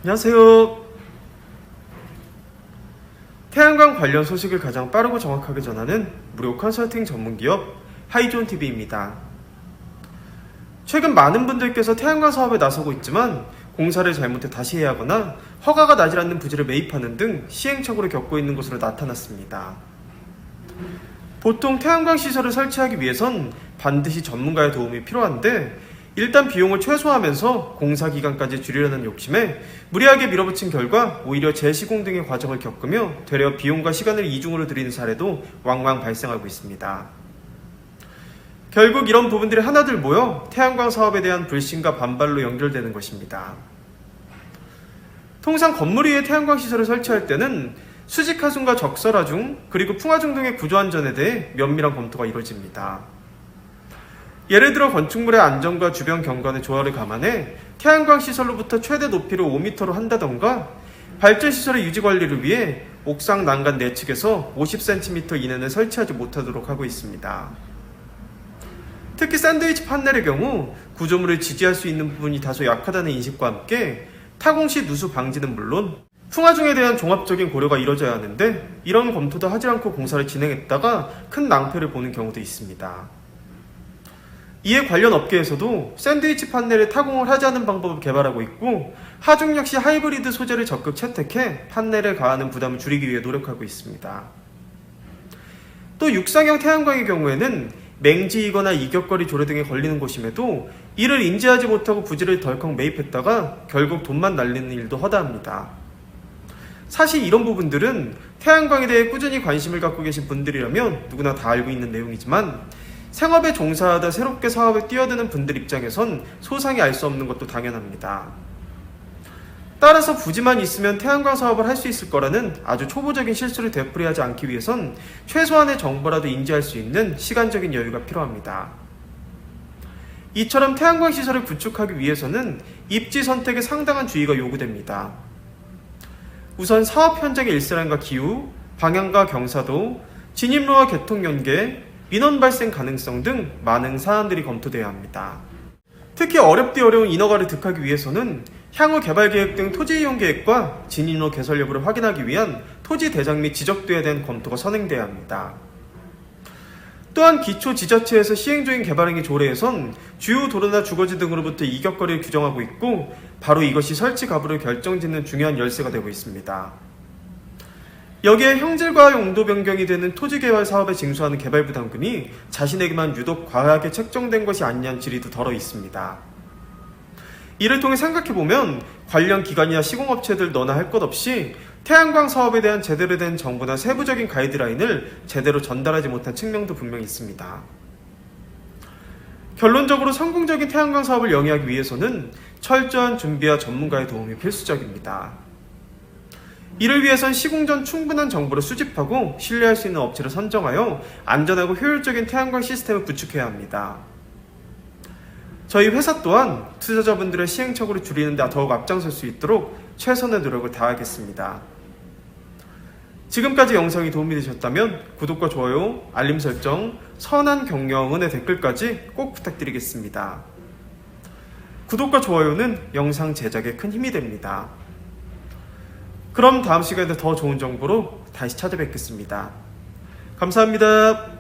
안녕하세요. 태양광 관련 소식을 가장 빠르고 정확하게 전하는 무료 컨설팅 전문기업 하이존TV입니다. 최근 많은 분들께서 태양광 사업에 나서고 있지만 공사를 잘못해 다시 해야 하거나 허가가 나지 않는 부지를 매입하는 등 시행착오를 겪고 있는 것으로 나타났습니다. 보통 태양광 시설을 설치하기 위해선 반드시 전문가의 도움이 필요한데 일단 비용을 최소화하면서 공사 기간까지 줄이려는 욕심에 무리하게 밀어붙인 결과 오히려 재시공 등의 과정을 겪으며 되려 비용과 시간을 이중으로 들이는 사례도 왕왕 발생하고 있습니다. 결국 이런 부분들이 하나둘 모여 태양광 사업에 대한 불신과 반발로 연결되는 것입니다. 통상 건물 위에 태양광 시설을 설치할 때는 수직 하중과 적설 하중 그리고 풍하중 등의 구조 안전에 대해 면밀한 검토가 이루어집니다. 예를 들어 건축물의 안전과 주변 경관의 조화를 감안해 태양광 시설로부터 최대 높이를 5m로 한다던가 발전 시설의 유지 관리를 위해 옥상 난간 내측에서 50cm 이내는 설치하지 못하도록 하고 있습니다. 특히 샌드위치 판넬의 경우 구조물을 지지할 수 있는 부분이 다소 약하다는 인식과 함께 타공 시 누수 방지는 물론 풍하중에 대한 종합적인 고려가 이뤄져야 하는데 이런 검토도 하지 않고 공사를 진행했다가 큰 낭패를 보는 경우도 있습니다. 이에 관련 업계에서도 샌드위치 판넬에 타공을 하지 않는 방법을 개발하고 있고 하중 역시 하이브리드 소재를 적극 채택해 판넬에 가하는 부담을 줄이기 위해 노력하고 있습니다. 또 육상형 태양광의 경우에는 맹지이거나 이격거리 조례 등에 걸리는 곳임에도 이를 인지하지 못하고 부지를 덜컥 매입했다가 결국 돈만 날리는 일도 허다합니다. 사실 이런 부분들은 태양광에 대해 꾸준히 관심을 갖고 계신 분들이라면 누구나 다 알고 있는 내용이지만 생업에 종사하다 새롭게 사업에 뛰어드는 분들 입장에선 소상히 알 수 없는 것도 당연합니다. 따라서 부지만 있으면 태양광 사업을 할 수 있을 거라는 아주 초보적인 실수를 되풀이하지 않기 위해선 최소한의 정보라도 인지할 수 있는 시간적인 여유가 필요합니다. 이처럼 태양광 시설을 구축하기 위해서는 입지 선택에 상당한 주의가 요구됩니다. 우선 사업 현장의 일사량과 기후, 방향과 경사도, 진입로와 개통 연계, 민원 발생 가능성 등 많은 사안들이 검토되어야 합니다. 특히 어렵디 어려운 인허가를 득하기 위해서는 향후 개발 계획 등 토지 이용 계획과 진입로 개설 여부를 확인하기 위한 토지 대장 및 지적도에 대한 검토가 선행돼야 합니다. 또한 기초 지자체에서 시행 중인 개발행위 조례에선 주요 도로나 주거지 등으로부터 이격거리를 규정하고 있고 바로 이것이 설치 가부를 결정짓는 중요한 열쇠가 되고 있습니다. 여기에 형질과 용도 변경이 되는 토지 개발 사업에 징수하는 개발 부담금이 자신에게만 유독 과하게 책정된 것이 아니냐는 질의도 덜어 있습니다. 이를 통해 생각해보면 관련 기관이나 시공업체들 너나 할 것 없이 태양광 사업에 대한 제대로 된 정보나 세부적인 가이드라인을 제대로 전달하지 못한 측면도 분명히 있습니다. 결론적으로 성공적인 태양광 사업을 영위하기 위해서는 철저한 준비와 전문가의 도움이 필수적입니다. 이를 위해선 시공 전 충분한 정보를 수집하고 신뢰할 수 있는 업체를 선정하여 안전하고 효율적인 태양광 시스템을 구축해야 합니다. 저희 회사 또한 투자자분들의 시행착오를 줄이는 데 더욱 앞장설 수 있도록 최선의 노력을 다하겠습니다. 지금까지 영상이 도움이 되셨다면 구독과 좋아요, 알림 설정, 선한 격려, 응원의 댓글까지 꼭 부탁드리겠습니다. 구독과 좋아요는 영상 제작에 큰 힘이 됩니다. 그럼 다음 시간에 더 좋은 정보로 다시 찾아뵙겠습니다. 감사합니다.